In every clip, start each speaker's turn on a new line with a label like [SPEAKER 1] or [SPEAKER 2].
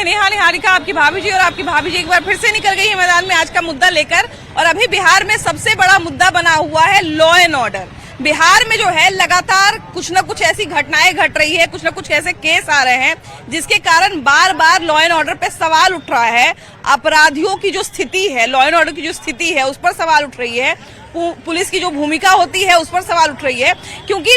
[SPEAKER 1] मैं नेहा निहारिका, आपकी भाभी जी, और आपकी भाभी जी एक बार फिर से निकल गई है मैदान में आज का मुद्दा लेकर। और अभी बिहार में सबसे बड़ा मुद्दा बना हुआ है लॉ एंड ऑर्डर। बिहार में जो है लगातार कुछ न कुछ ऐसी घटनाएं घट रही है, कुछ न कुछ ऐसे केस आ रहे हैं जिसके कारण बार बार लॉ एंड ऑर्डर पे सवाल उठ रहा है। अपराधियों की जो स्थिति है, लॉ एंड ऑर्डर की जो स्थिति है उस पर सवाल उठ रही है। पुलिस की जो भूमिका होती है उस पर सवाल उठ रही है, क्योंकि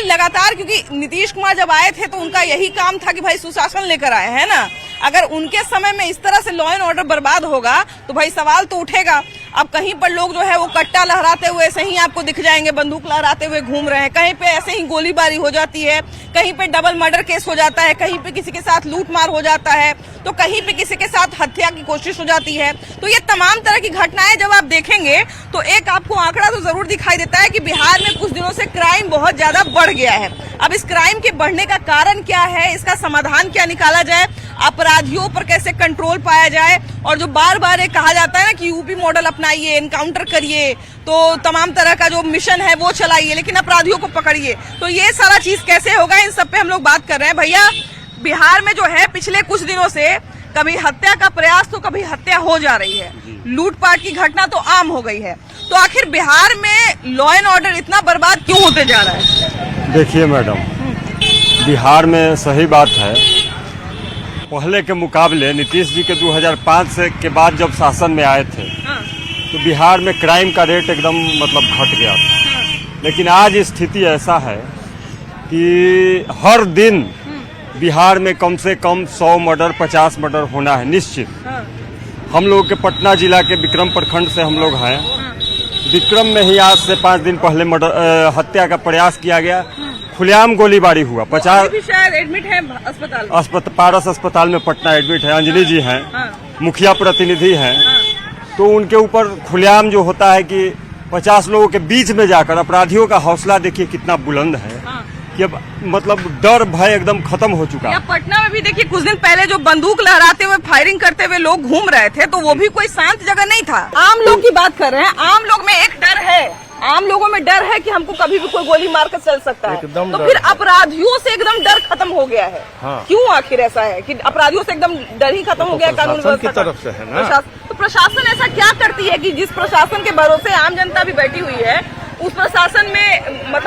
[SPEAKER 1] नीतीश कुमार जब आए थे तो उनका यही काम था कि भाई सुशासन लेकर आए, है ना। अगर उनके समय में इस तरह से लॉ एंड ऑर्डर बर्बाद होगा तो भाई सवाल तो उठेगा। अब कहीं पर लोग जो है वो कट्टा लहराते हुए ऐसे ही आपको दिख जाएंगे, बंदूक लहराते हुए घूम रहे हैं, कहीं पे ऐसे ही गोलीबारी हो जाती है, कहीं पे डबल मर्डर केस हो जाता है, कहीं पे किसी के साथ लूटमार हो जाता है, तो कहीं पे किसी के साथ हत्या की कोशिश हो जाती है। तो ये तमाम तरह की घटनाएं जब आप देखेंगे तो एक आपको आंकड़ा तो जरूर दिखाई देता है कि बिहार में कुछ दिनों से क्राइम बहुत ज्यादा बढ़ गया है। अब इस क्राइम के बढ़ने का कारण क्या है, इसका समाधान क्या निकाला जाए, अपराधियों पर कैसे कंट्रोल पाया जाए, और जो बार बार ये कहा जाता है ना कि यूपी मॉडल अपनाइए, एनकाउंटर करिए, तो तमाम तरह का जो मिशन है वो चलाइए, लेकिन अपराधियों को पकड़िए, तो ये सारा चीज कैसे होगा, इन सब पे हम लोग बात कर रहे हैं। भैया, बिहार में जो है पिछले कुछ दिनों से कभी हत्या का प्रयास तो कभी हत्या हो जा रही है, लूटपाट की घटना तो आम हो गई है, तो आखिर बिहार में लॉ एंड ऑर्डर इतना बर्बाद क्यों होते जा रहा है?
[SPEAKER 2] देखिए मैडम, बिहार में सही बात है, पहले के मुकाबले नीतीश जी के 2005 से के बाद जब शासन में आए थे तो बिहार में क्राइम का रेट एकदम घट गया था। लेकिन आज स्थिति ऐसा है कि हर दिन बिहार में कम से कम 100 मर्डर 50 मर्डर होना है निश्चित। हम लोग के पटना जिला के विक्रम प्रखंड से हम लोग हैं। विक्रम में ही आज से 5 दिन पहले हत्या का प्रयास किया गया, खुलेआम गोलीबारी हुआ। 50
[SPEAKER 1] भी शायद एडमिट है अस्पताल,
[SPEAKER 2] पारस अस्पताल में पटना एडमिट है। अंजलि जी हैं, मुखिया प्रतिनिधि हैं, तो उनके ऊपर खुलेआम जो होता है कि 50 लोगों के बीच में जाकर अपराधियों का हौसला देखिए कितना बुलंद है कि अब डर भय एकदम खत्म हो चुका है।
[SPEAKER 1] पटना में भी देखिए कुछ दिन पहले जो बंदूक लहराते हुए फायरिंग करते हुए लोग घूम रहे थे, तो वो भी कोई शांत जगह नहीं था। आम लोग की बात कर रहे हैं, आम लोग में एक डर है, आम लोगों में डर है कि हमको कभी भी कोई गोली मारकर चल सकता है, तो फिर अपराधियों से एकदम डर खत्म हो गया है। क्यों आखिर ऐसा है कि अपराधियों से एकदम डर ही खत्म हो गया? कानून व्यवस्था की तरफ से है ना। तो प्रशासन ऐसा क्या करती है कि जिस प्रशासन के भरोसे आम जनता भी बैठी हुई है, उस प्रशासन में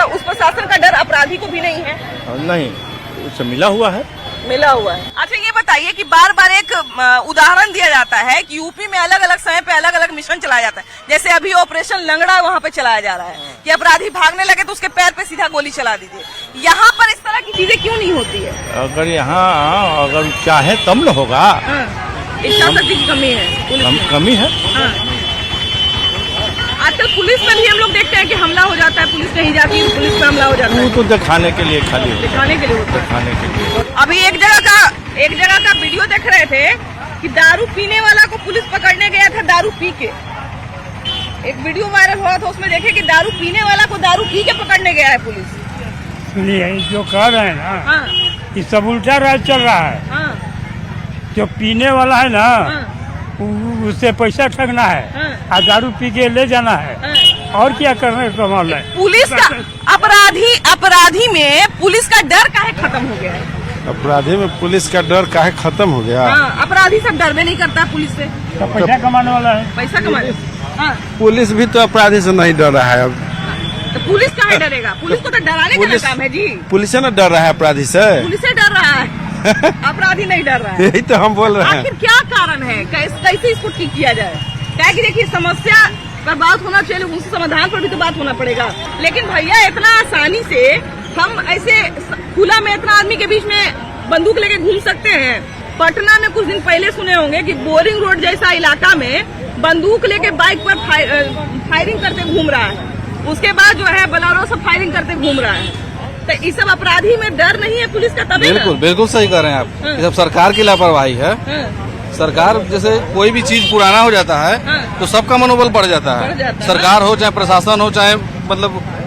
[SPEAKER 1] उस प्रशासन का डर अपराधी को भी नहीं है?
[SPEAKER 3] नहीं, उससे मिला हुआ है।
[SPEAKER 1] अच्छा, ये बताइए कि बार बार एक उदाहरण दिया जाता है कि यूपी में अलग अलग समय पे अलग अलग मिशन चलाया जाता है, जैसे अभी ऑपरेशन लंगड़ा वहाँ पे चलाया जा रहा है कि अपराधी भागने लगे तो उसके पैर पे सीधा गोली चला दीजिए। यहाँ पर इस तरह की चीजें क्यों नहीं होती है?
[SPEAKER 3] अगर यहाँ अगर चाहे तब न होगा।
[SPEAKER 1] इच्छा शक्ति की कमी है,
[SPEAKER 3] कमी है।
[SPEAKER 1] आजकल पुलिस पर भी हम लोग देखते हैं कि हमला हो जाता है, पुलिस नहीं जाती है, पुलिस पे हमला हो जाता है।
[SPEAKER 3] वो तो दिखाने के लिए खाली
[SPEAKER 1] दिखाने के लिए होता है।
[SPEAKER 3] दिखाने के लिए।
[SPEAKER 1] अभी एक जगह का वीडियो देख रहे थे कि दारू पीने वाला को पुलिस पकड़ने गया था दारू पी के। एक वीडियो वायरल हुआ था, उसमें देखे कि दारू पीने वाला को दारू पी के पकड़ने गया है पुलिस।
[SPEAKER 4] सुनिए, जो कह रहे हैं ना, ये सब उल्टा राज चल रहा है। जो पीने वाला है ना, उससे पैसा ठगना है और दारू पी के ले जाना है, और क्या करने का मामला है।
[SPEAKER 1] पुलिस का अपराधी में पुलिस का डर काहे खत्म हो गया है?
[SPEAKER 3] अपराधी में पुलिस का डर काहे खत्म हो गया?
[SPEAKER 1] अपराधी सब डर में नहीं करता पुलिस से,
[SPEAKER 4] तो पैसा कमाने वाला है,
[SPEAKER 1] पैसा कमाने।
[SPEAKER 3] पुलिस भी तो अपराधी से नहीं डर रहा है अब।
[SPEAKER 1] तो पुलिस काहे डरेगा? पुलिस को तो डराने का काम है जी।
[SPEAKER 3] पुलिस से ना डर रहा है अपराधी से,
[SPEAKER 1] पुलिस से डर रहा है, अपराधी नहीं डर रहा है।
[SPEAKER 3] यही तो हम बोल रहे हैं।
[SPEAKER 1] आखिर क्या कारण है, कैसे इसको ठीक किया जाए? क्या कि देखिए, समस्या पर बात होना चाहिए, उस समाधान पर भी तो बात होना पड़ेगा। लेकिन भैया, इतना आसानी से हम ऐसे खुला में इतना आदमी के बीच में बंदूक लेके घूम सकते हैं? पटना में कुछ दिन पहले सुने होंगे कि बोरिंग रोड जैसा इलाका में बंदूक लेके बाइक पर फायरिंग करते घूम रहा है, उसके बाद जो है बोलेरो से फायरिंग करते घूम रहा है। तो इस सब अपराधी में डर नहीं है पुलिस का? तभी
[SPEAKER 5] बिल्कुल सही कर रहे हैं आप। ये सब सरकार की लापरवाही है। सरकार जैसे कोई भी चीज पुराना हो जाता है तो सबका मनोबल बढ़ जाता है। सरकार हो चाहे प्रशासन हो, चाहे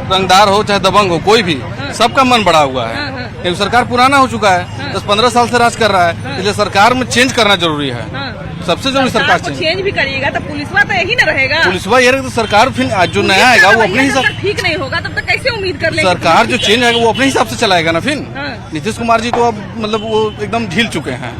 [SPEAKER 5] रंगदार हो चाहे दबंग हो, कोई भी, सबका मन बढ़ा हुआ है। क्योंकि सरकार पुराना हो चुका है, 10-15 साल से राज कर रहा है, इसलिए सरकार में चेंज करना जरूरी है। सबसे जरूरी सरकार
[SPEAKER 1] चेंज भी करिएगा तो पुलिसवा तो यही न रहेगा।
[SPEAKER 5] पुलिसवा ये रहेगा तो सरकार फिर जो नया आएगा वो अपने हिसाब
[SPEAKER 1] ठीक नहीं होगा तब तक कैसे उम्मीद कर लेंगे?
[SPEAKER 5] सरकार जो चेंज आएगा वो अपने हिसाब से चलाएगा ना। फिर नीतीश कुमार जी तो अब वो एकदम ढील चुके हैं।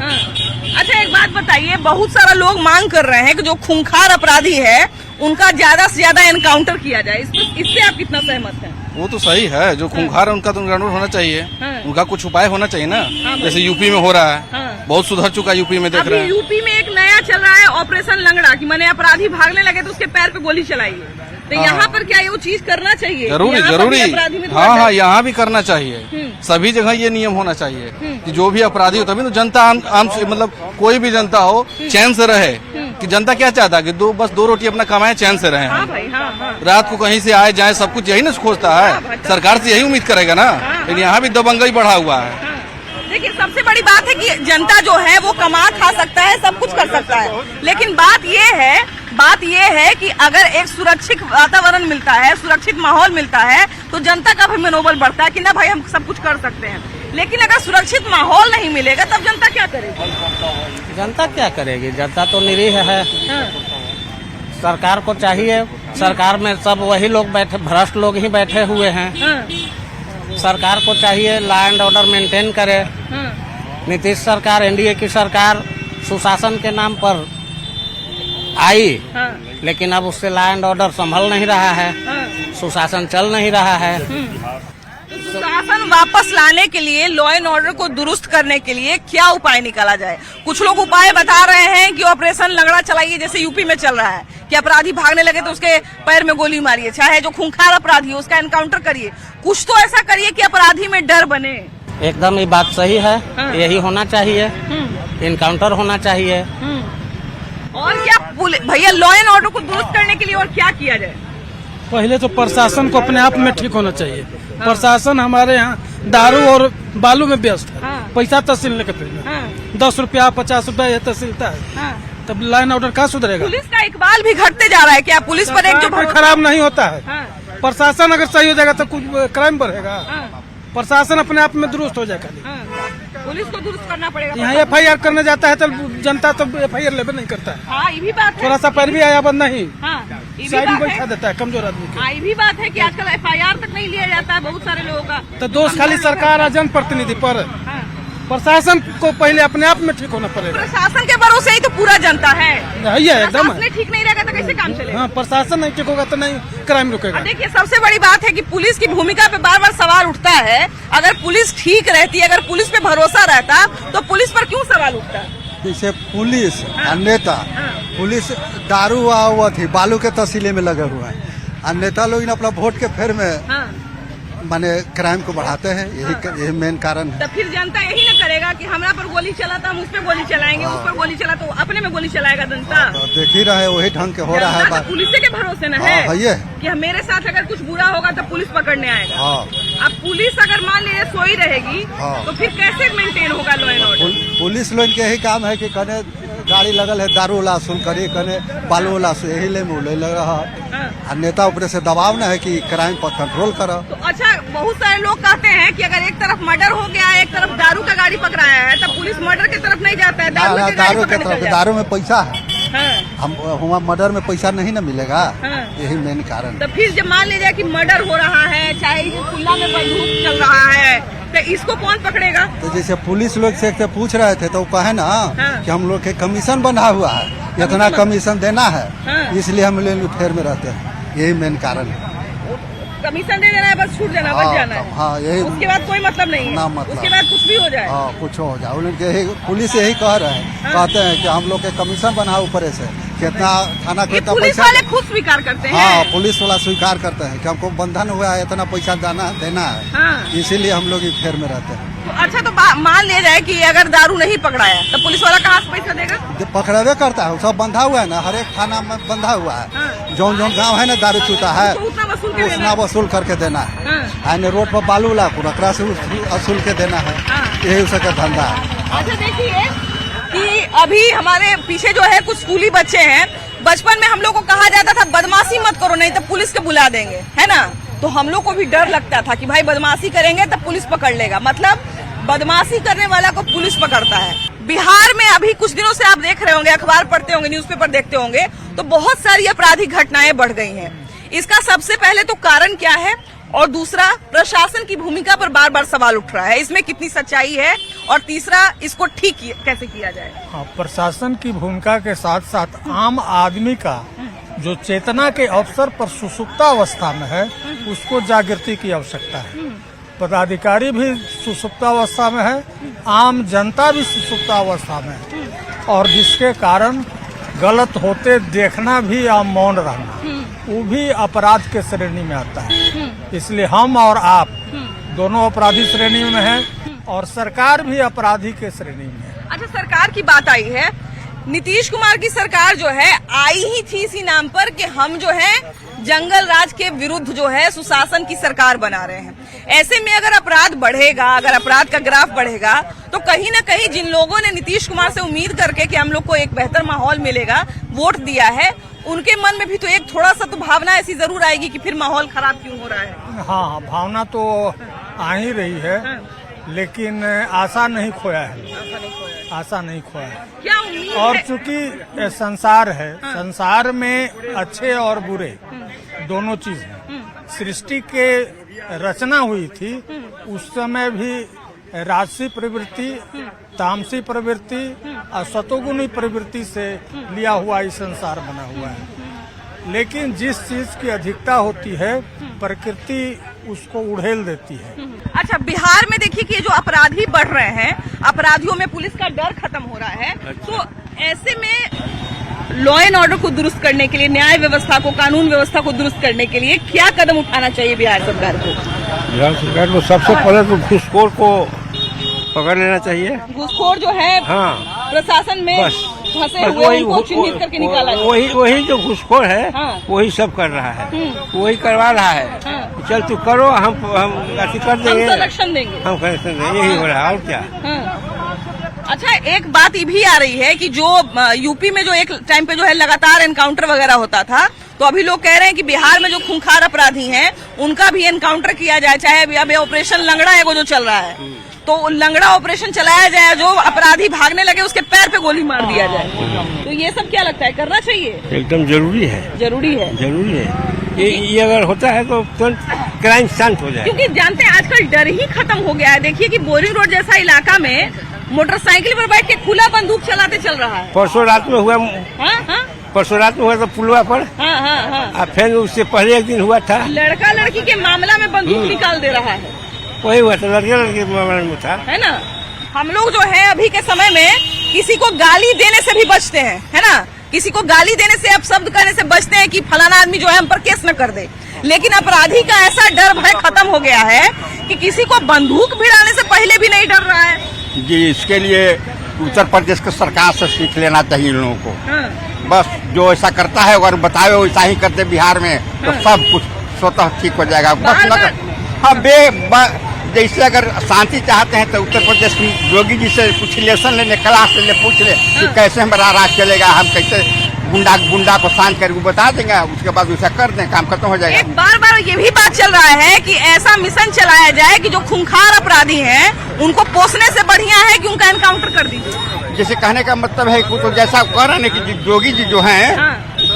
[SPEAKER 1] अच्छा एक बात बताइए, बहुत सारा लोग मांग कर रहे हैं कि जो खूंखार अपराधी है उनका ज्यादा से ज्यादा एनकाउंटर किया जाए, इससे आप कितना सहमत हैं?
[SPEAKER 5] वो तो सही है, जो खूंखार है उनका तो एनकाउंटर होना चाहिए। उनका कुछ उपाय होना चाहिए ना, जैसे यूपी में हो रहा है, बहुत सुधर चुका है यूपी में, देख रहे हैं।
[SPEAKER 1] यूपी में एक नया चल रहा है ऑपरेशन लंगड़ा, कि मैंने अपराधी भागने लगे तो उसके पैर पे गोली चलाइए। तो यहाँ पर क्या वो चीज करना चाहिए?
[SPEAKER 5] जरूरी हाँ, यहाँ भी करना चाहिए। सभी जगह ये नियम होना चाहिए कि जो भी अपराधी हो, तभी तो जनता आम मतलब कोई भी जनता हो चैन से रहे। कि जनता क्या चाहता है कि बस दो रोटी अपना कमाए, चैन से रहे।
[SPEAKER 1] हाँ भाई, हाँ।
[SPEAKER 5] रात को कहीं से आए जाए, सब कुछ यही ना खोजता है। सरकार से यही उम्मीद करेगा ना, लेकिन यहाँ भी दबंगई बढ़ा हुआ है।
[SPEAKER 1] देखिए सबसे बड़ी बात है कि जनता जो है वो कमा खा सकता है, सब कुछ कर सकता है, लेकिन बात ये है कि अगर एक सुरक्षित वातावरण मिलता है, सुरक्षित माहौल मिलता है, तो जनता का भी मनोबल बढ़ता है कि ना भाई हम सब कुछ कर सकते हैं। लेकिन अगर सुरक्षित माहौल नहीं मिलेगा तब जनता क्या करेगी?
[SPEAKER 6] जनता क्या करेगी? जनता तो निरीह है। सरकार को चाहिए, सरकार में सब वही लोग बैठे, भ्रष्ट लोग ही बैठे हुए हैं। सरकार को चाहिए लॉ एंड ऑर्डर मेंटेन करे। नीतीश सरकार, एनडीए की सरकार सुशासन के नाम पर आई, लेकिन अब उससे लॉ एंड ऑर्डर संभल नहीं रहा है, सुशासन चल नहीं रहा है।
[SPEAKER 1] सुशासन वापस लाने के लिए, लॉ एंड ऑर्डर को दुरुस्त करने के लिए क्या उपाय निकाला जाए? कुछ लोग उपाय बता रहे हैं कि ऑपरेशन लंगड़ा चलाइए, जैसे यूपी में चल रहा है कि अपराधी भागने लगे तो उसके पैर में गोली मारिए, चाहे जो खूंखार अपराधी हो उसका एनकाउंटर करिए। कुछ तो ऐसा करिए कि अपराधी में डर बने।
[SPEAKER 6] एकदम ये बात सही है, यही होना चाहिए, इनकाउंटर होना चाहिए।
[SPEAKER 1] और क्या भैया, लॉ एंड ऑर्डर को दुरुस्त करने के लिए और क्या किया जाए?
[SPEAKER 7] पहले तो प्रशासन को अपने आप में ठीक होना चाहिए। प्रशासन हमारे यहाँ दारू और बालू में व्यस्त है। पैसा तहसील के 10 रुपया 50 रुपया ये तहसीलता है, तब लाइन ऑर्डर कहाँ सुधरेगा?
[SPEAKER 1] पुलिस का इकबाल भी घटते जा रहा है। क्या पुलिस पर एक जो
[SPEAKER 7] खराब नहीं होता है? प्रशासन अगर सही हो जाएगा तो कुछ क्राइम बढ़ेगा। प्रशासन अपने आप में दुरुस्त हो जाएगा।
[SPEAKER 1] पुलिस को दुरुस्त करना पड़ेगा।
[SPEAKER 7] यहाँ FIR करने जाता है तो जनता तो FIR लेवे नहीं करता है।
[SPEAKER 1] हाँ, ये भी बात है।
[SPEAKER 7] थोड़ा सा पैर भी आया बंद नहीं,
[SPEAKER 1] साइड में
[SPEAKER 7] बैठा देता है कमजोर आदमी को।
[SPEAKER 1] ये भी बात है कि आजकल FIR तक नहीं लिया जाता है बहुत सारे लोगों का।
[SPEAKER 7] तो दोष खाली सरकार और जनप्रतिनिधि पर, प्रशासन को पहले अपने आप में ठीक होना पड़ेगा।
[SPEAKER 1] प्रशासन के भरोसे ही तो पूरा जनता है।
[SPEAKER 7] एकदम
[SPEAKER 1] ठीक नहीं रहेगा तो कैसे काम चलेगा?
[SPEAKER 7] हाँ, प्रशासन नहीं ठीक होगा तो नहीं क्राइम रुकेगा।
[SPEAKER 1] देखिए सबसे बड़ी बात है कि पुलिस की भूमिका पे बार बार सवाल उठता है। अगर पुलिस ठीक रहती, अगर पुलिस पे भरोसा रहता तो पुलिस पर क्यों सवाल उठता?
[SPEAKER 8] जैसे पुलिस और नेता, पुलिस दारू हुआ थी, बालू के तहसीले में लगे हुआ है, और नेता लोग अपना वोट के फेर में माने क्राइम को बढ़ाते हैं। यही मेन कारण है।
[SPEAKER 1] तो फिर जनता यही ना करेगा कि हमरा पर गोली चला था, हम उस पर गोली चलाएंगे, उस पर गोली चला तो अपने में गोली चलाएगा जनता।
[SPEAKER 8] तो देख ही रहे वही ढंग के हो रहा है।
[SPEAKER 1] पुलिस के भरोसे न है कि मेरे साथ अगर कुछ बुरा होगा तो पुलिस पकड़ने आएगा। अब पुलिस अगर मान लीजिए सोई रहेगी तो फिर कैसे मेंटेन होगा लॉ एंड ऑर्डर?
[SPEAKER 8] पुलिस लोग के यही काम है कि कने गाड़ी लगल है दारू वाला असूल करी, कने बालू वाला यही ले लग रहा है। नेता ऊपर से दबाव न है कि क्राइम पर कंट्रोल करो।
[SPEAKER 1] तो अच्छा, बहुत सारे लोग कहते हैं कि अगर एक तरफ मर्डर हो गया है, एक तरफ दारू का गाड़ी पकड़ाया है, तो पुलिस मर्डर की तरफ नहीं जाता है, दारू के तरफ।
[SPEAKER 8] दारू में पैसा है, हम वहाँ मर्डर में पैसा नहीं न मिलेगा। यही मेन कारण।
[SPEAKER 1] तो फिर जब मान लीजिए कि मर्डर हो रहा है, चाहे खुला में बंदूक चल रहा है, तो इसको कौन पकड़ेगा?
[SPEAKER 8] तो जैसे पुलिस लोग से पूछ रहे थे तो वो कहे ना कि हम लोग के कमीशन बंधा हुआ है, इतना कमीशन देना है, इसलिए हम लोग फेर में रहते हैं। यही मेन कारण है।
[SPEAKER 1] कमीशन दे देना है, बस छूट जाना, बच जाना है।
[SPEAKER 8] हाँ, यही।
[SPEAKER 1] उसके बाद कोई मतलब नहीं है।
[SPEAKER 8] मतलब
[SPEAKER 1] उसके बाद कुछ भी हो जाए।
[SPEAKER 8] हाँ, कुछ हो जाए। उनके पुलिस यही कह रहे हैं, कहते हैं कि हम लोग के कमीशन बना ऊपर से, कितना थाना को
[SPEAKER 1] पुलिस वाले खुद स्वीकार करते हैं।
[SPEAKER 8] हाँ, पुलिस वाला स्वीकार करते हैं कि हमको बंधन हुआ है, इतना पैसा देना है, इसीलिए हम लोग फेर में रहते हैं।
[SPEAKER 1] तो अच्छा, तो मान लिया जाए कि अगर दारू नहीं पकड़ाया तो पुलिस वाला कहाँ से पैसा देगा?
[SPEAKER 8] जो पकड़ावे करता है सब बंधा हुआ है ना, हर एक थाना में बंधा हुआ है। जो गांव है ना दारू चूता है, उतना वसूल करके देना है। रोड पर बालू ला पूरा से वसूल के देना है। यही उसका धंधा है।
[SPEAKER 1] अच्छा देखिए कि अभी हमारे पीछे जो है कुछ स्कूली बच्चे हैं। बचपन में हम लोग को कहा जाता था बदमाशी मत करो नहीं तो पुलिस को बुला देंगे, है ना? तो हम लोग को भी डर लगता था कि भाई बदमाशी करेंगे तो पुलिस पकड़ लेगा, मतलब बदमाशी करने वाला को पुलिस पकड़ता है। बिहार में अभी कुछ दिनों से आप देख रहे होंगे, अखबार पढ़ते होंगे, न्यूज़पेपर देखते होंगे, तो बहुत सारी आपराधिक घटनाएं बढ़ गई हैं। इसका सबसे पहले तो कारण क्या है? और दूसरा प्रशासन की भूमिका पर बार बार सवाल उठ रहा है, इसमें कितनी सच्चाई है, और तीसरा इसको ठीक कैसे किया जाए।
[SPEAKER 9] हाँ, प्रशासन की भूमिका के साथ साथ आम आदमी का जो चेतना के अवसर पर सुसुप्तावस्था में है उसको जागृति की आवश्यकता है। पदाधिकारी भी सुसुप्तावस्था में है, आम जनता भी सुसुप्तावस्था में है, और जिसके कारण गलत होते देखना भी या मौन रहना वो भी अपराध के श्रेणी में आता है। इसलिए हम और आप दोनों अपराधी श्रेणी में हैं और सरकार भी अपराधी के श्रेणी में है।
[SPEAKER 1] अच्छा, सरकार की बात आई है, नीतीश कुमार की सरकार जो है आई ही थी इसी नाम पर कि हम जो है जंगल राज के विरुद्ध जो है सुशासन की सरकार बना रहे हैं। ऐसे में अगर अपराध बढ़ेगा, अगर अपराध का ग्राफ बढ़ेगा, तो कहीं ना कहीं जिन लोगों ने नीतीश कुमार से उम्मीद करके कि हम लोग को एक बेहतर माहौल मिलेगा वोट दिया है, उनके मन में भी तो एक थोड़ा सा तो भावना ऐसी जरूर आएगी कि फिर माहौल खराब क्यों हो रहा है।
[SPEAKER 9] हाँ, भावना तो आ ही रही है, लेकिन आशा नहीं खोया है, आशा नहीं खोया है।
[SPEAKER 1] क्या उम्मीद
[SPEAKER 9] और
[SPEAKER 1] है?
[SPEAKER 9] चूंकि संसार है, संसार में अच्छे और बुरे दोनों चीज हैं। सृष्टि के रचना हुई थी उस समय भी राजसी प्रवृत्ति, तामसी प्रवृत्ति और सतोगुणी प्रवृत्ति से लिया हुआ ही संसार बना हुआ है। लेकिन जिस चीज की अधिकता होती है प्रकृति उसको उड़ेल देती है।
[SPEAKER 1] अच्छा, बिहार में देखिए कि ये जो अपराधी बढ़ रहे हैं, अपराधियों में पुलिस का डर खत्म हो रहा है, तो ऐसे में लॉ एंड ऑर्डर को दुरुस्त करने के लिए, न्याय व्यवस्था को, कानून व्यवस्था को दुरुस्त करने के लिए क्या कदम उठाना चाहिए बिहार सरकार को?
[SPEAKER 3] बिहार सरकार को सबसे पहले तो घूसखोर को पकड़ लेना चाहिए।
[SPEAKER 1] घूसखोर जो है
[SPEAKER 3] हाँ,
[SPEAKER 1] प्रशासन में फंसे हुए उनको चिन्हित करके निकाला जाए।
[SPEAKER 3] वही जो घूसखोर है
[SPEAKER 1] हाँ।
[SPEAKER 3] वही सब कर रहा है, वही करवा रहा है।
[SPEAKER 1] हाँ।
[SPEAKER 3] चल तू करो, हम अति कर देंगे,
[SPEAKER 1] हम संरक्षण देंगे,
[SPEAKER 3] हम कनेक्शन देंगे, यही हो रहा है और क्या।
[SPEAKER 1] हाँ। अच्छा, एक बात ये भी आ रही है कि जो यूपी में जो एक टाइम पे जो है लगातार एनकाउंटर वगैरह होता था, तो अभी लोग कह रहे हैं कि बिहार में जो खूंखार अपराधी हैं उनका भी एनकाउंटर किया जाए, चाहे अभी ऑपरेशन लंगड़ा है वो जो चल रहा है, तो लंगड़ा ऑपरेशन चलाया जाए, जो अपराधी भागने लगे उसके पैर पे गोली मार दिया जाए। तो ये सब क्या लगता है, करना चाहिए?
[SPEAKER 3] एकदम जरूरी है,
[SPEAKER 1] जरूरी है,
[SPEAKER 3] जरूरी है। ये अगर होता है तो क्राइम शांत हो जाए,
[SPEAKER 1] क्योंकि जानते हैं आजकल डर ही खत्म हो गया है। देखिए कि बोरिंग रोड जैसा इलाका में मोटरसाइकिल पर बैठ के खुला बंदूक चलाते चल रहा है।
[SPEAKER 3] परसों रात में हुआ, परसों रात में हुआ तो पुलवा पर,
[SPEAKER 1] हाँ।
[SPEAKER 3] फिर उससे पहले एक दिन हुआ था,
[SPEAKER 1] लड़का लड़की के मामला में बंदूक निकाल दे रहा है,
[SPEAKER 3] वही हुआ था, लड़के मामले में था,
[SPEAKER 1] है ना। हम लोग जो है अभी के समय में किसी को गाली देने से भी बचते हैं, है ना, किसी को गाली देने से, अपशब्द करने से बचते हैं कि फलाना आदमी जो है हम पर केस न कर दे। लेकिन अपराधी का ऐसा डर भय खत्म हो गया है कि किसी को बंदूक भिड़ाने से पहले भी नहीं डर रहा है।
[SPEAKER 10] जी, इसके लिए उत्तर प्रदेश की सरकार से सीख लेना चाहिए इन लोगों को। बस जो ऐसा करता है अगर बताए वैसा ही करते बिहार में तो सब कुछ स्वतः ठीक हो जाएगा। बस हाँ, जैसे अगर शांति चाहते हैं तो उत्तर प्रदेश की योगी जी से कुछ लेसन लेने, क्लास ले पूछ ले कि कैसे हमारा राज चलेगा, हम कैसे गुंडा को शांत करके बता देंगे, उसके बाद वैसा कर दें, काम खत्म हो जाएगा।
[SPEAKER 1] एक बार ये भी बात चल रहा है कि ऐसा मिशन चलाया जाए कि जो खूंखार अपराधी हैं उनको पोसने से बढ़िया है कि उनका एनकाउंटर कर दीजिए।
[SPEAKER 10] जैसे कहने का मतलब है कि तो जैसा कह रहे हैं कि योगी जी जो हैं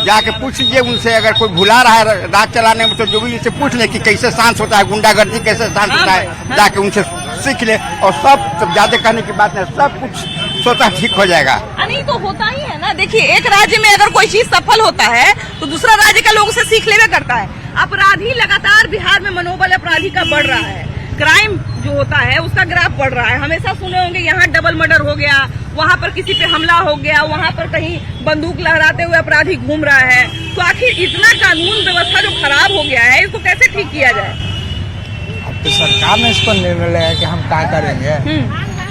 [SPEAKER 10] जाके पूछ लीजिए उनसे, अगर कोई भुला रहा है राज चलाने में तो योगी जी से पूछ ले कि कैसे शांत होता है, गुंडागर्दी कैसे शांत होता है, जाके उनसे सीख ले। और सब ज्यादा कहने की बात है, सब कुछ स्वतः ठीक हो जाएगा।
[SPEAKER 1] नहीं तो होता ही है ना। देखिए, एक राज्य में अगर कोई चीज सफल होता है तो दूसरा राज्य का लोग उसे सीख लेवे करता है। अपराधी लगातार बिहार में मनोबल अपराधी का बढ़ रहा है, क्राइम जो होता है उसका ग्राफ बढ़ रहा है। हमेशा सुने होंगे यहाँ डबल मर्डर हो गया, वहाँ पर किसी पे हमला हो गया, वहाँ पर कहीं बंदूक लहराते हुए अपराधी घूम रहा है। तो आखिर इतना कानून व्यवस्था जो खराब हो गया है इसको कैसे ठीक किया जाए?
[SPEAKER 9] अब तो सरकार ने इस पर निर्णय लिया कि हम क्या करेंगे।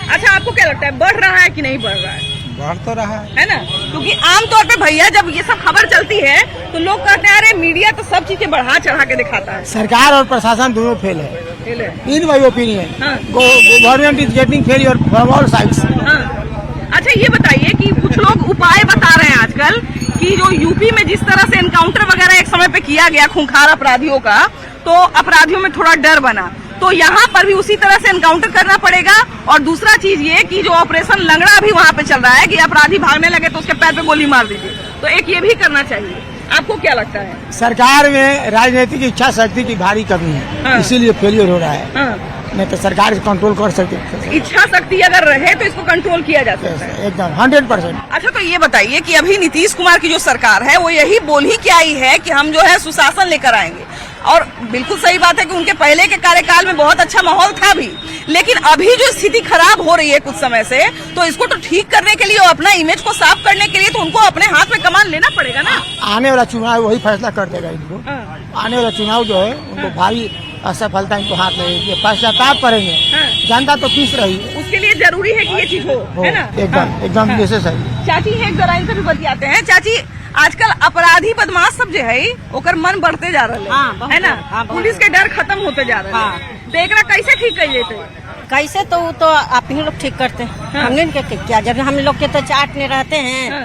[SPEAKER 1] अच्छा, आपको क्या लगता है, बढ़ रहा है कि नहीं बढ़ रहा है?
[SPEAKER 9] बढ़ तो रहा
[SPEAKER 1] है ना, क्योंकि आमतौर पे भैया जब ये सब खबर चलती है तो लोग कहते हैं अरे मीडिया तो सब चीजें बढ़ा चढ़ा के दिखाता है।
[SPEAKER 7] सरकार और प्रशासन दोनों फेल है, in my opinion. Government is getting failure from all sides.
[SPEAKER 1] अच्छा, ये बताइए कि कुछ लोग उपाय बता रहे हैं आजकल कि जो यूपी में जिस तरह से एनकाउंटर वगैरह एक समय पे किया गया खूंखार अपराधियों का, तो अपराधियों में थोड़ा डर बना, तो यहाँ पर भी उसी तरह से एनकाउंटर करना पड़ेगा। और दूसरा चीज ये कि जो ऑपरेशन लंगड़ा भी वहाँ पे चल रहा है कि अपराधी भागने लगे तो उसके पैर पे गोली मार दीजिए, तो एक ये भी करना चाहिए। आपको क्या लगता है?
[SPEAKER 7] सरकार में राजनीतिक इच्छा शक्ति की भारी कमी है,
[SPEAKER 1] हाँ।
[SPEAKER 7] इसीलिए फेलियर हो रहा है।
[SPEAKER 1] हाँ।
[SPEAKER 7] नहीं तो सरकार कंट्रोल कर सकती है।
[SPEAKER 1] इच्छा शक्ति अगर रहे तो इसको कंट्रोल किया जा सकता है
[SPEAKER 7] एकदम 100%।
[SPEAKER 1] अच्छा, तो ये बताइए कि अभी नीतीश कुमार की जो सरकार है वो यही बोल ही के आई है कि हम जो है सुशासन लेकर आएंगे, और बिल्कुल सही बात है कि उनके पहले के कार्यकाल में बहुत अच्छा माहौल था भी, लेकिन अभी जो स्थिति खराब हो रही है कुछ समय से, तो इसको तो ठीक करने के लिए और अपना इमेज को साफ करने के लिए तो उनको अपने हाथ में कमान लेना पड़ेगा ना।
[SPEAKER 7] आने वाला चुनाव वही फैसला कर देगा इनको। आने वाला चुनाव जो है उनको भारी असफलता इनको हाथ लगेगी, पश्चाताप करेंगे। जनता तो पीस रही है,
[SPEAKER 1] उसके लिए जरूरी है कि ये चीज हो, है ना?
[SPEAKER 7] एकदम नेसेसरी।
[SPEAKER 1] चाची है, एक जरा इनसे भी बतियाते हैं। चाची, आजकल अपराधी बदमाश सब जो है ओकर मन बढ़ते जा रहे है ना, पुलिस के डर खत्म होते जा रहे हैं, तो एकरा कैसे ठीक कर लेते?
[SPEAKER 11] कैसे तो वो तो आप ही लोग ठीक करते हैं, हमने क्या, जब हम लोग के तो चाटने रहते हैं,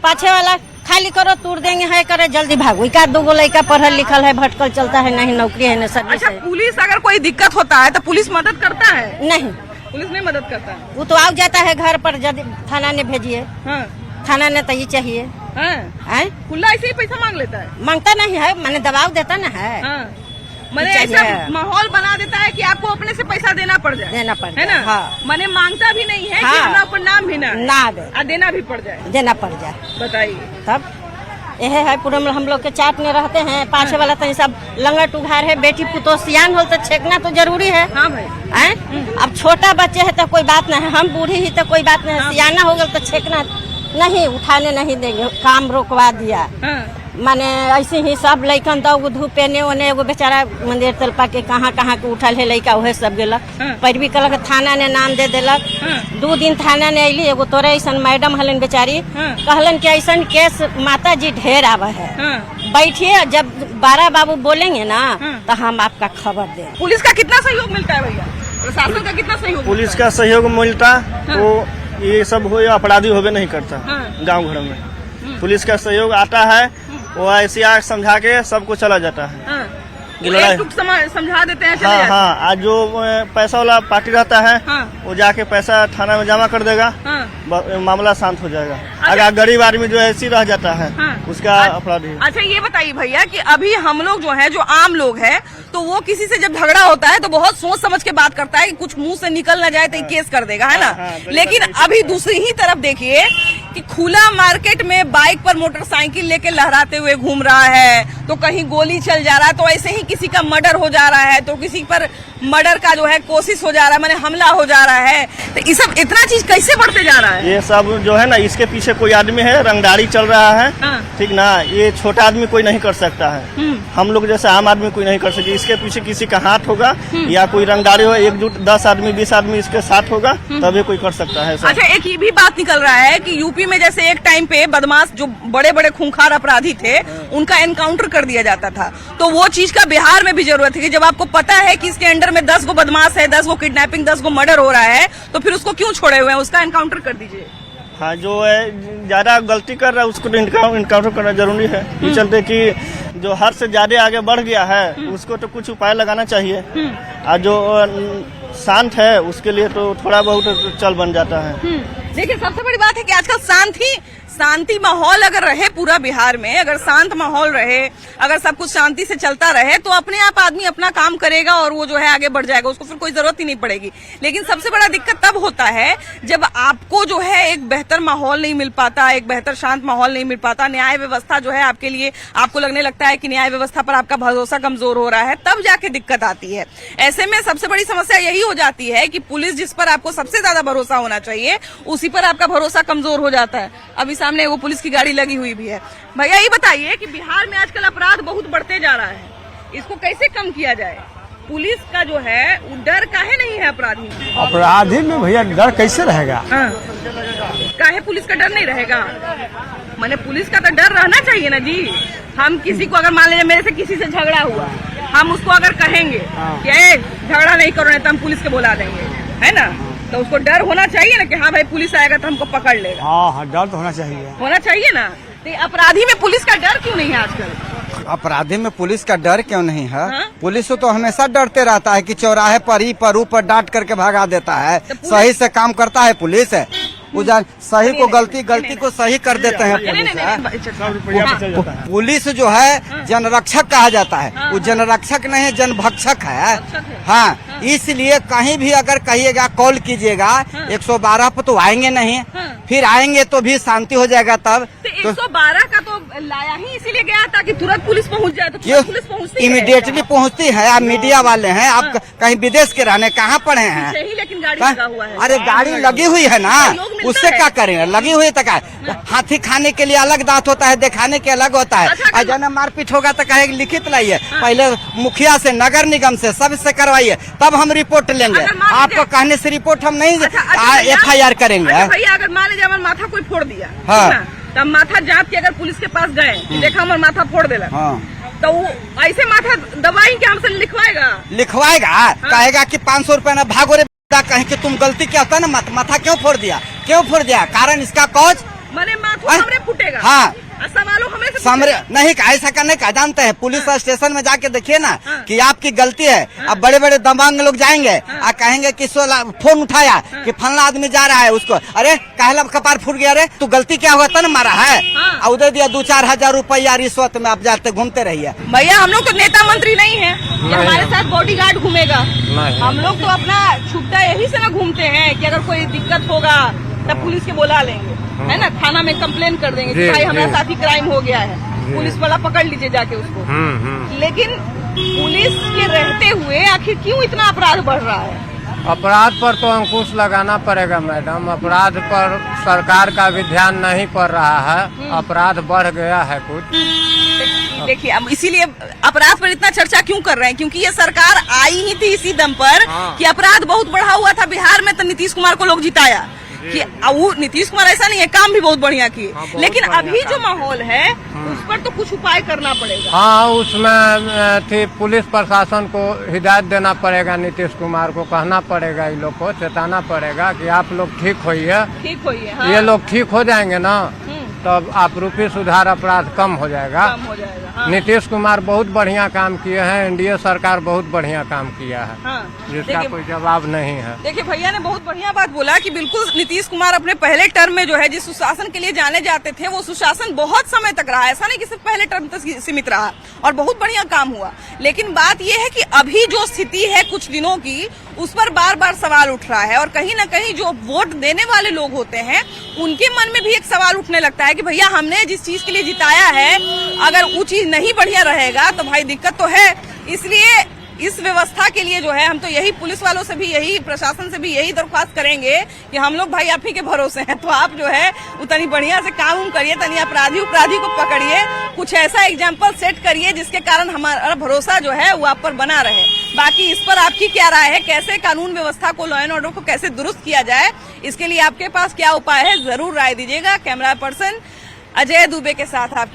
[SPEAKER 11] पाछे वाला खाली करो तोड़ देंगे, है करे जल्दी भागो। एक दो गो लड़का पढ़ल लिखल है, भटकल चलता है, नहीं नौकरी है, न सर्विस है।
[SPEAKER 1] पुलिस अगर कोई दिक्कत होता है तो पुलिस मदद करता है?
[SPEAKER 11] नहीं,
[SPEAKER 1] पुलिस नहीं मदद करता।
[SPEAKER 11] वो तो आ जाता है घर पर, जब थाना ने भेजिए, थाना ने तो ये चाहिए,
[SPEAKER 1] खुला ऐसे ही पैसा मांग लेता है?
[SPEAKER 11] मांगता नहीं है, मैंने दबाव देता ना है,
[SPEAKER 1] मैंने ऐसा माहौल बना देता है कि आपको अपने से पैसा देना पड़ जाए,
[SPEAKER 11] देना पड़
[SPEAKER 1] है ना?
[SPEAKER 11] हाँ।
[SPEAKER 1] मैंने मांगता भी नहीं है कि हमारा ऊपर नाम भी ना
[SPEAKER 11] दे,
[SPEAKER 1] देना भी पड़ जाए,
[SPEAKER 11] देना पड़ जाए।
[SPEAKER 1] बताइए,
[SPEAKER 11] तब यह है पूरा हम लोग के चाट में रहते हैं, पाछे वाला तो सब लंगट उघार है, बेटी पुतो सियान हो तो छेकना तो जरूरी है।
[SPEAKER 1] हाँ भाई।
[SPEAKER 11] अब छोटा बच्चे है तो कोई बात नहीं, हम बूढ़ी ही तो कोई बात नहीं, सियाना हो गया तो छेकना नहीं, उठाने नहीं देंगे, काम रोकवा दिया। माने ऐसे ही सब लड़कन दो धूप पेने ओने, एगो बेचारा मंदिर तलपा के कहाँ के उठल है लड़का, वह सब गेलक, पैरवी कलक, थाना ने नाम दे देलक। 2 दिन थाना ने अली, एगो तोरे ऐसा मैडम हलन बेचारी, कहलन कि ऐसा केस माता जी ढेर आवा है, बैठिए, जब 12 बाबू बोलेंगे ना तो हम आपका खबर दे।
[SPEAKER 1] पुलिस का कितना सहयोग मिलता है भैया? प्रशासन का कितना सहयोग?
[SPEAKER 12] पुलिस का सहयोग मिलता तो ये सब हो, अपराधी होवे नहीं करता गांव घर में। पुलिस का सहयोग आता है, वो ऐसे समझा के सबको चला जाता है।
[SPEAKER 1] समझा देते हैं,
[SPEAKER 12] हाँ हाँ। आज जो पैसा वाला पार्टी रहता है वो जाके पैसा थाना में जमा कर देगा, मामला शांत हो जाएगा। अगर गरीब आदमी जो ऐसी रह जाता है उसका अपराधी।
[SPEAKER 1] अच्छा, ये बताइए भैया कि अभी हम लोग जो है, जो आम लोग है, तो वो किसी से जब झगड़ा होता है तो बहुत सोच समझ के बात करता है कि कुछ मुंह से निकल न जाए तो केस कर देगा, है ना? लेकिन अभी दूसरी ही तरफ देखिए कि खुला मार्केट में बाइक पर मोटरसाइकिल लेके लहराते हुए घूम रहा है, तो कहीं गोली चल जा रहा है, तो ऐसे ही किसी का मर्डर हो जा रहा है, तो किसी पर मर्डर का जो है कोशिश हो जा रहा है, माने हमला हो जा रहा है। तो ये सब इतना चीज कैसे बढ़ते जा रहा है?
[SPEAKER 12] ये सब जो है ना, इसके पीछे कोई आदमी है, रंगदारी चल रहा है, ठीक ना? ये छोटा आदमी कोई नहीं कर सकता है, हम लोग जैसे आम आदमी कोई नहीं कर सकते। इसके पीछे किसी का हाथ होगा या कोई रंगदारी हो, एकजुट 10 आदमी 20 आदमी इसके साथ होगा तभी कोई कर सकता है।
[SPEAKER 1] अच्छा, एक ये भी बात निकल रहा है कि यूपी में जैसे एक टाइम पे बदमाश जो बड़े बड़े खूंखार अपराधी थे उनका एनकाउंटर कर दिया जाता था, तो वो चीज का बिहार में भी जरूरत है कि जब आपको पता है कि इसके अंडर में 10 गो बदमाश है, 10 गो किडनैपिंग, 10 गो मर्डर हो रहा है, तो फिर उसको क्यों छोड़े हुए हैं? उसका एनकाउंटर कर दीजिए।
[SPEAKER 12] हाँ, जो है ज्यादा गलती कर रहा है उसको तो इनकाउंटर करना जरूरी है। ये चलते कि जो हद से ज्यादा आगे बढ़ गया है उसको तो कुछ उपाय लगाना चाहिए, और जो शांत है उसके लिए तो थोड़ा बहुत चल बन जाता है।
[SPEAKER 1] देखिए, सबसे बड़ी बात है कि आजकल शांति माहौल अगर रहे पूरा बिहार में, अगर शांत माहौल रहे, अगर सब कुछ शांति से चलता रहे, तो अपने आप आदमी अपना काम करेगा और वो जो है आगे बढ़ जाएगा, उसको फिर कोई जरूरत ही नहीं पड़ेगी। लेकिन सबसे बड़ा दिक्कत तब होता है जब आपको जो है एक बेहतर माहौल नहीं मिल पाता, एक बेहतर शांत माहौल नहीं मिल पाता, न्याय व्यवस्था जो है आपके लिए, आपको लगने लगता है कि न्याय व्यवस्था पर आपका भरोसा कमजोर हो रहा है, तब जाके दिक्कत आती है। ऐसे में सबसे बड़ी समस्या यही हो जाती है कि पुलिस जिस पर आपको सबसे ज्यादा भरोसा होना चाहिए उसी पर आपका भरोसा कमजोर हो जाता है। अभी सामने वो पुलिस की गाड़ी लगी हुई भी है। भैया, ये बताइए कि बिहार में आजकल अपराध बहुत बढ़ते जा रहा है, इसको कैसे कम किया जाए? पुलिस का जो है डर काहे नहीं है अपराधी में?
[SPEAKER 3] अपराधी में भैया डर कैसे रहेगा?
[SPEAKER 1] काहे पुलिस का डर नहीं रहेगा? माने पुलिस का तो डर रहना चाहिए ना जी। हम किसी को अगर मान लीजिए मेरे से किसी से झगड़ा हुआ, हम उसको अगर कहेंगे कि झगड़ा नहीं करो नहीं तो हम पुलिस के बुला देंगे, है ना? तो उसको डर होना चाहिए ना कि हाँ भाई पुलिस आएगा तो हमको पकड़ लेगा।
[SPEAKER 3] हाँ, डर तो होना चाहिए
[SPEAKER 1] ना। तो अपराधी में पुलिस का डर क्यों नहीं है आजकल?
[SPEAKER 13] अपराधी में पुलिस का डर क्यों नहीं है? पुलिस तो हमेशा डरते रहता है कि चौराहे पर ही पर ऊपर डांट करके भगा देता है। सही से काम करता है पुलिस है? सही को गलती, गलती को सही कर देते हैं पुलिस जो है जनरक्षक कहा जाता है, वो जनरक्षक नहीं जनभक्षक है। हाँ, इसलिए कहीं भी अगर कहिएगा कॉल कीजिएगा 112 पर तो आएंगे नहीं, फिर आएंगे तो भी शांति हो जाएगा तब।
[SPEAKER 1] तो 112 का तो लाया ही इसीलिए गया था कि तुरंत पुलिस पहुंच जाए, तो पुलिस पहुंचती
[SPEAKER 13] इमीडिएटली पहुंचती है। आप मीडिया वाले हैं, आप कहीं विदेश के रहने कहाँ पड़े हैं?
[SPEAKER 1] लेकिन गाड़ी लगा हुआ है।
[SPEAKER 13] अरे गाड़ी लगी हुई है ना, उससे क्या करेंगे? लगी हुई तक हाथी खाने के लिए अलग दांत होता है, दिखाने के अलग होता है।
[SPEAKER 1] अच्छा,
[SPEAKER 13] जना मारपीट होगा तो कहेगा लिखित लाइए, पहले मुखिया से, नगर निगम से, सबसे करवाइए, तब हम रिपोर्ट लेंगे। आपको कहने से रिपोर्ट हम नहीं FIR करेंगे।
[SPEAKER 1] भैया अगर मान लीजिए हमारा माथा कोई फोड़ दिया,
[SPEAKER 13] हाँ,
[SPEAKER 1] तब माथा जाप के अगर पुलिस के पास गए, देखा हमारा माथा फोड़ देला,
[SPEAKER 13] हाँ,
[SPEAKER 1] तो वो ऐसे माथा दवाई के हमसे लिखवाएगा,
[SPEAKER 13] कहेगा कि 500 रुपए न भागो रे, कहें कि तुम गलती क्या होता है ना, माथा क्यों फोड़ दिया, कारण इसका कॉज
[SPEAKER 1] मैंने माथा हमरे फूटेगा।
[SPEAKER 13] हाँ,
[SPEAKER 1] सवालों हमें
[SPEAKER 13] नहीं, ऐसा करने का जानते हैं। पुलिस स्टेशन में जाके देखिए ना कि आपकी गलती है। अब बड़े बड़े दबंग लोग जाएंगे और कहेंगे कि फोन उठाया कि फलना आदमी जा रहा है, उसको अरे कहला कपार फूट गया, रे तू गलती क्या हुआ था ना, मारा है, और दे दिया 2-4 हजार रुपया रिश्वत में। आप जाते घूमते रहिए।
[SPEAKER 1] भैया हम लोग तो नेता मंत्री नहीं है कि हमारे साथ बॉडीगार्ड घूमेगा। हम लोग तो अपना छुट्टा यही से ना घूमते हैं कि अगर कोई दिक्कत होगा तब पुलिस के बुला लेंगे, है ना, थाना में कंप्लेन कर देंगे कि भाई हमारे साथ ही क्राइम हो गया है, पुलिस वाला पकड़ लीजिए जाके उसको। लेकिन पुलिस के रहते हुए आखिर क्यों इतना अपराध बढ़ रहा है?
[SPEAKER 3] अपराध पर तो अंकुश लगाना पड़ेगा मैडम। अपराध पर सरकार का भी ध्यान नहीं पड़ रहा है, अपराध बढ़ गया है कुछ।
[SPEAKER 1] देखिए अब इसीलिए अपराध पर इतना चर्चा क्यों कर रहे हैं, क्योंकि ये सरकार आई ही थी इसी दम पर कि अपराध बहुत बढ़ा हुआ था बिहार में, तो नीतीश कुमार को लोग जिताया कि वो नीतीश कुमार ऐसा नहीं है, काम भी बहुत बढ़िया किए। लेकिन अभी जो माहौल है उस पर तो कुछ उपाय करना पड़ेगा।
[SPEAKER 3] हाँ, उसमें थी पुलिस प्रशासन को हिदायत देना पड़ेगा, नीतीश कुमार को कहना पड़ेगा, इन लोग को चेताना पड़ेगा कि आप लोग ठीक होइए।
[SPEAKER 1] हाँ।
[SPEAKER 3] ये लोग ठीक हो जाएंगे ना, तब आपरूपी सुधार अपराध कम हो जाएगा।
[SPEAKER 1] हाँ।
[SPEAKER 3] नीतीश कुमार बहुत बढ़िया काम किए हैं, एनडीए सरकार बहुत बढ़िया काम किया है।
[SPEAKER 1] हाँ।
[SPEAKER 3] जिसका कोई जवाब नहीं है।
[SPEAKER 1] देखिए भैया ने बहुत बढ़िया बात बोला कि बिल्कुल नीतीश कुमार अपने पहले टर्म में जो है जिस सुशासन के लिए जाने जाते थे, वो सुशासन बहुत समय तक रहा, ऐसा नहीं कि सिर्फ पहले टर्म तक सीमित रहा, और बहुत बढ़िया काम हुआ। लेकिन बात यह है कि अभी जो स्थिति है कुछ दिनों की, उस पर बार बार सवाल उठ रहा है, और कहीं न कहीं जो वोट देने वाले लोग होते हैं उनके मन में भी एक सवाल उठने लगता है कि भैया हमने जिस चीज के लिए जिताया है, अगर वो चीज नहीं बढ़िया रहेगा तो भाई दिक्कत तो है। इसलिए इस व्यवस्था के लिए जो है हम तो यही पुलिस वालों से भी, यही प्रशासन से भी यही दरख्वास्त करेंगे कि हम लोग भाई आप ही के भरोसे हैं, तो आप जो है उतनी बढ़िया से काम करिए, तनी अपराधी को पकड़िए, कुछ ऐसा एग्जाम्पल सेट करिए जिसके कारण हमारा भरोसा जो है वो आप पर बना रहे। बाकी इस पर आपकी क्या राय है, कैसे कानून व्यवस्था को, लॉ एंड ऑर्डर को कैसे दुरुस्त किया जाए, इसके लिए आपके पास क्या उपाय है, जरूर राय दीजिएगा। कैमरा पर्सन अजय दुबे के साथ आपकी